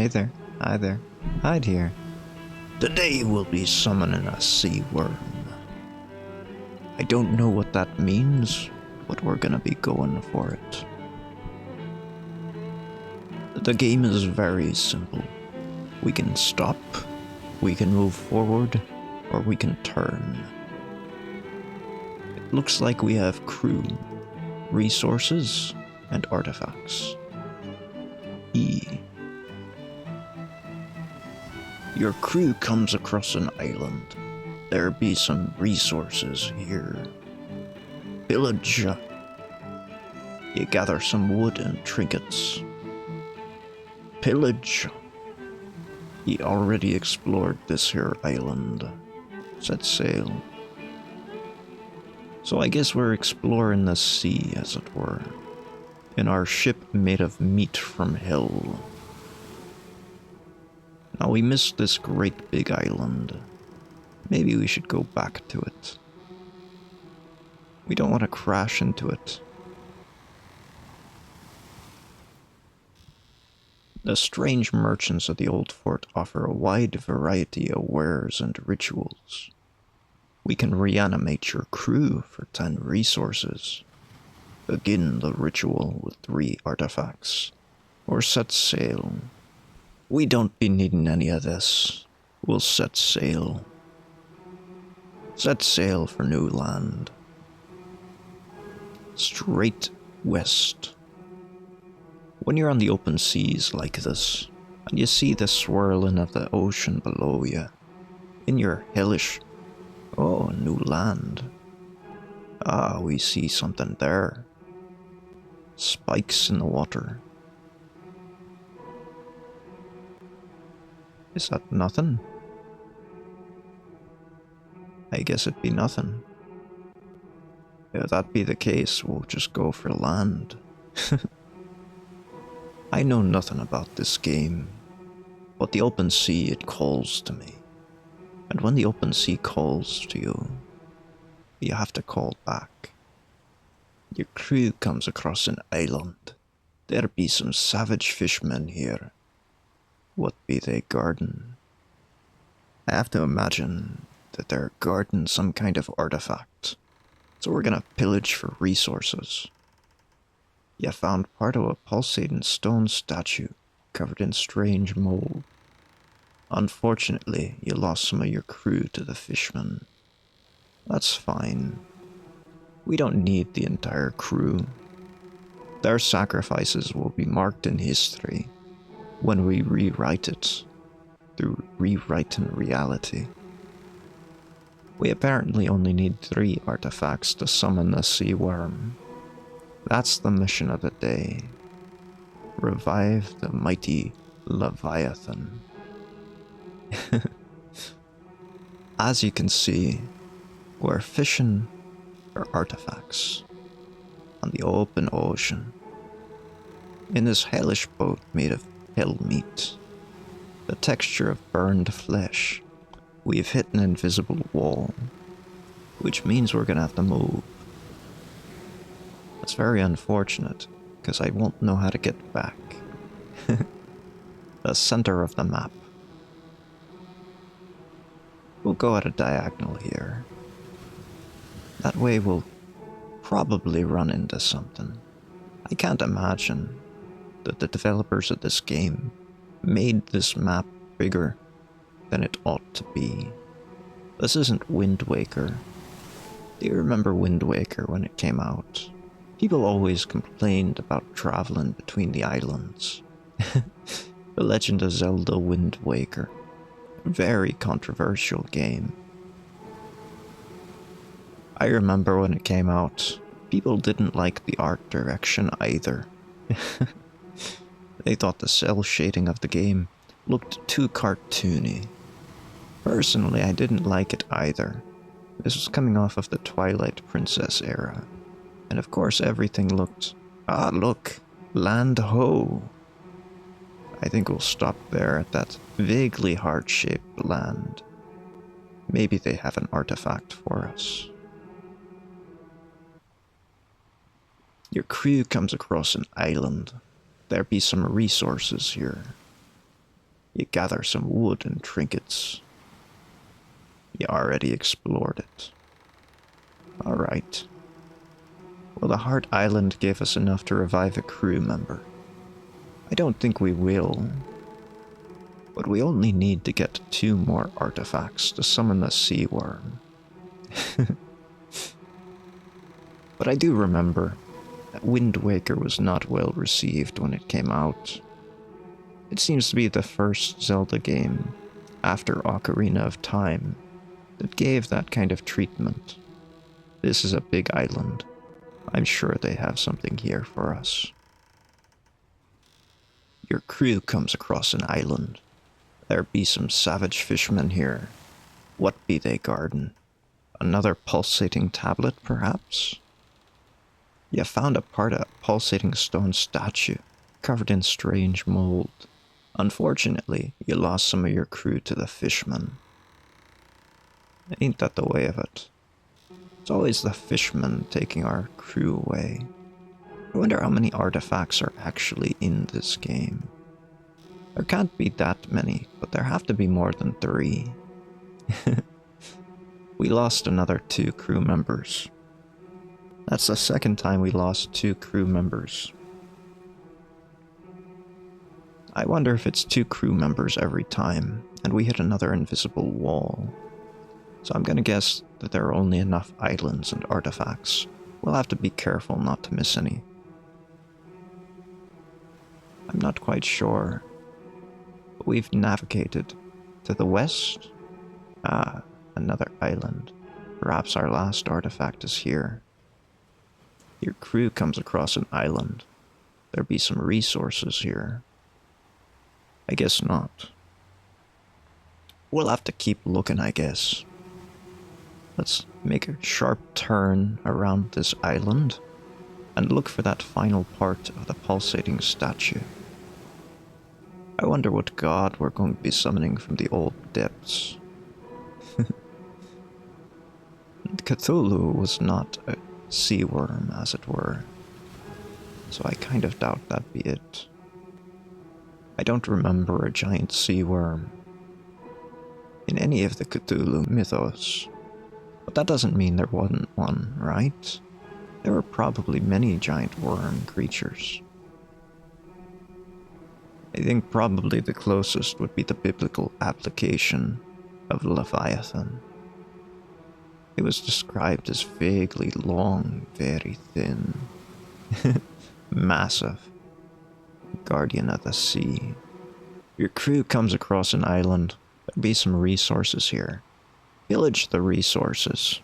Hey there. Hi there. Hide here. Today we'll be summoning a sea worm. I don't know what that means, but we're gonna be going for it. The game is very simple. We can stop, we can move forward, or we can turn. It looks like we have crew, resources, and artifacts. E. Your crew comes across an island. There be some resources here. Pillage. You gather some wood and trinkets. Pillage. Ye already explored this here island. Set sail. So I guess we're exploring the sea, as it were, in our ship made of meat from hell. Now we missed this great big island. Maybe we should go back to it. We don't want to crash into it. The strange merchants of the old fort offer a wide variety of wares and rituals. We can reanimate your crew for 10 resources, begin the ritual with 3 artifacts, or set sail. We don't be needing any of this. We'll set sail. Set sail for new land. Straight west. When you're on the open seas like this, and you see the swirling of the ocean below you, in your hellish, new land. Ah, we see something there. Spikes in the water. Is that nothing? I guess it'd be nothing. If that be the case, we'll just go for land. I know nothing about this game, but the open sea, it calls to me. And when the open sea calls to you, you have to call back. Your crew comes across an island. There be some savage fishmen here. What be they guarding? I have to imagine that they're guarding some kind of artifact. So we're gonna pillage for resources. You found part of a pulsating stone statue covered in strange mold. Unfortunately, you lost some of your crew to the fishmen. That's fine. We don't need the entire crew. Their sacrifices will be marked in history when we rewrite it through rewriting reality. We apparently only need 3 artifacts to summon the sea worm. That's the mission of the day. Revive the mighty Leviathan. As you can see, we're fishing for artifacts on the open ocean. In this hellish boat made of hell meat, the texture of burned flesh, we've hit an invisible wall, which means we're gonna have to move. It's very unfortunate, because I won't know how to get back. The center of the map. We'll go at a diagonal here. That way we'll probably run into something. I can't imagine that the developers of this game made this map bigger than it ought to be. This isn't Wind Waker. Do you remember Wind Waker when it came out? People always complained about traveling between the islands. The Legend of Zelda Wind Waker. Very controversial game. I remember when it came out, people didn't like the art direction either. They thought the cell shading of the game looked too cartoony. Personally, I didn't like it either. This was coming off of the Twilight Princess era. And of course everything looked... Ah, look! Land ho! I think we'll stop there at that vaguely heart-shaped land. Maybe they have an artifact for us. Your crew comes across an island. There be some resources here. gather some wood and trinkets. You already explored it. Alright. Well, the Heart Island gave us enough to revive a crew member. I don't think we will. But we only need to get 2 more artifacts to summon the sea worm. But I do remember that Wind Waker was not well received when it came out. It seems to be the first Zelda game, after Ocarina of Time, that gave that kind of treatment. This is a big island. I'm sure they have something here for us. Your crew comes across an island. There be some savage fishmen here. What be they guarding? Another pulsating tablet, perhaps? You found a part of a pulsating stone statue, covered in strange mold. Unfortunately, you lost some of your crew to the fishmen. Ain't that the way of it? It's always the fishmen taking our crew away. I wonder how many artifacts are actually in this game. There can't be that many, but there have to be more than 3. We lost another 2 crew members. That's the second time we lost 2 crew members. I wonder if it's 2 crew members every time, and we hit another invisible wall. So I'm gonna guess that there are only enough islands and artifacts. We'll have to be careful not to miss any. I'm not quite sure. But we've navigated to the west. Ah, another island. Perhaps our last artifact is here. Your crew comes across an island. There be some resources here. I guess not. We'll have to keep looking, I guess. Let's make a sharp turn around this island and look for that final part of the pulsating statue. I wonder what god we're going to be summoning from the old depths. Cthulhu was not a sea worm, as it were, so I kind of doubt that'd be it. I don't remember a giant sea worm in any of the Cthulhu mythos, but that doesn't mean there wasn't one, right? There were probably many giant worm creatures. I think probably the closest would be the biblical application of Leviathan. It was described as vaguely long, very thin, massive, guardian of the sea. Your crew comes across an island. There'll be some resources here. Pillage the resources.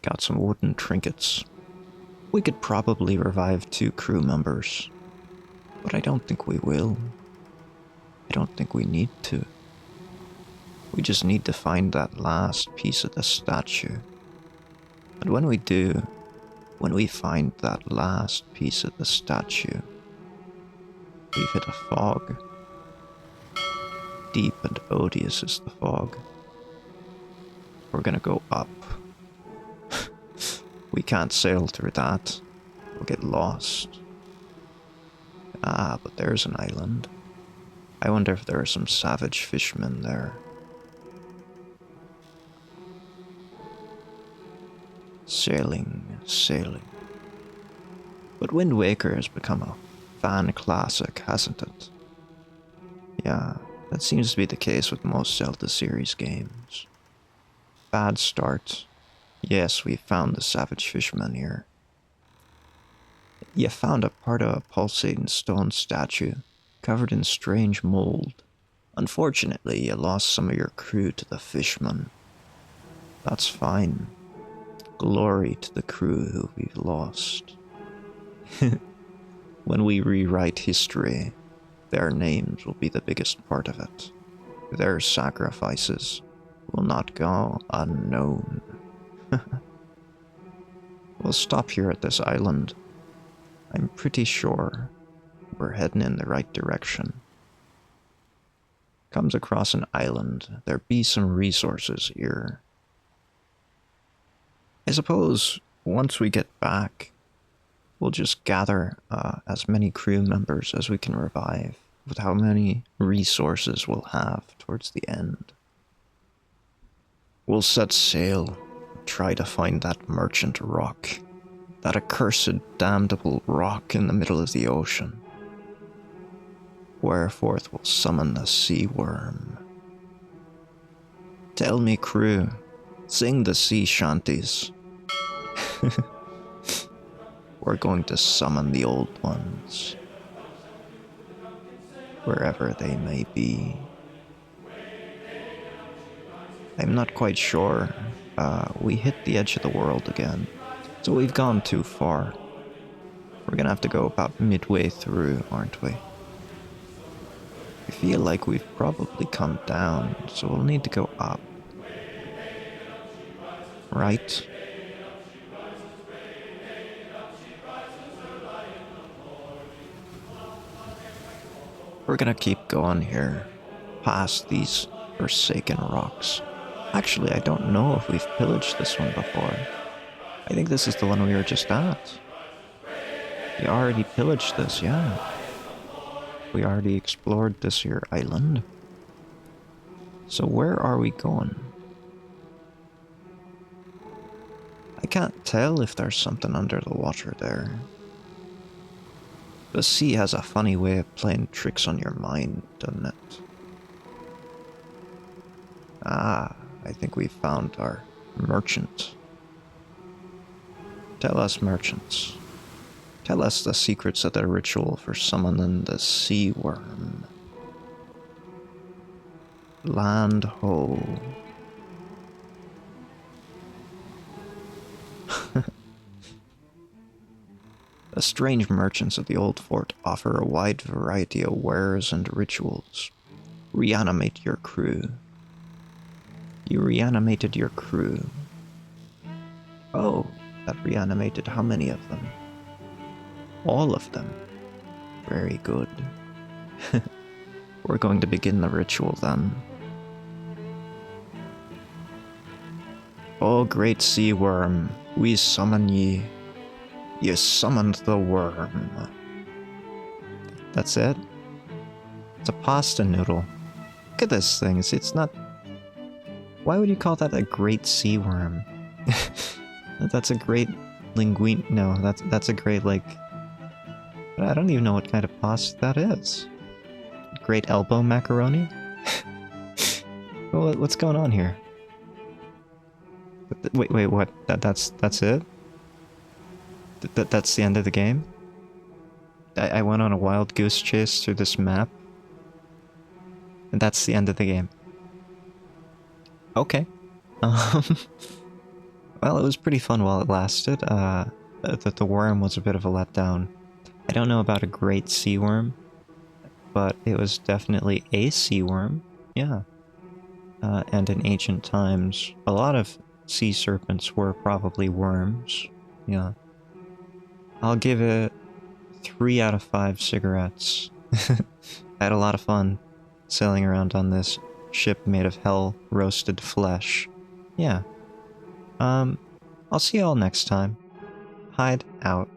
Got some wooden trinkets. We could probably revive 2 crew members, but I don't think we will. I don't think we need to. We just need to find that last piece of the statue. And when we do, when we find that last piece of the statue, we've hit a fog. Deep and odious is the fog. We're gonna go up. We can't sail through that. We'll get lost. Ah, but there's an island. I wonder if there are some savage fishmen there. Sailing, sailing. But Wind Waker has become a fan classic, hasn't it? Yeah, that seems to be the case with most Zelda series games. Bad start. Yes, we found the savage fishmen here. You found a part of a pulsating stone statue, covered in strange mold. Unfortunately, you lost some of your crew to the fishmen. That's fine. Glory to the crew who we've lost. When we rewrite history, their names will be the biggest part of it. Their sacrifices will not go unknown. We'll stop here at this island. I'm pretty sure we're heading in the right direction. Comes across an island. There be some resources here. I suppose once we get back, we'll just gather as many crew members as we can revive. with how many resources we'll have towards the end. We'll set sail, try to find that merchant rock, that accursed damnable rock in the middle of the ocean. Whereforth we'll summon the sea worm. Tell me, crew, sing the sea shanties. We're going to summon the old ones, wherever they may be. I'm not quite sure. We hit the edge of the world again, so we've gone too far. We're gonna have to go about midway through, aren't we? I feel like we've probably come down, so we'll need to go up. Right? We're gonna keep going here, past these forsaken rocks. Actually, I don't know if we've pillaged this one before. I think this is the one we were just at. We already pillaged this, yeah. We already explored this here island. So where are we going? I can't tell if there's something under the water there. The sea has a funny way of playing tricks on your mind, doesn't it? Ah, I think we found our merchant. Tell us, merchants. Tell us the secrets of the ritual for summoning the sea worm. Land ho. The strange merchants of the old fort offer a wide variety of wares and rituals. Reanimate your crew. You reanimated your crew. Oh, that reanimated how many of them? All of them. Very good. We're going to begin the ritual then. O great sea worm, we summon ye. You summoned the worm. That's it? It's a pasta noodle. Look at this thing. It's not... Why would you call that a great sea worm? That's a great linguine... No, that's a great, like... I don't even know what kind of pasta that is. Great elbow macaroni? What's going on here? Wait, what? That's it? That's the end of the game? I went on a wild goose chase through this map. And that's the end of the game. Okay. Well, it was pretty fun while it lasted. The worm was a bit of a letdown. I don't know about a great sea worm, but it was definitely a sea worm. Yeah. And in ancient times, a lot of sea serpents were probably worms. Yeah. I'll give it 3 out of 5 cigarettes. I had a lot of fun sailing around on this ship made of hell-roasted flesh. Yeah. I'll see y'all next time. Hyde out.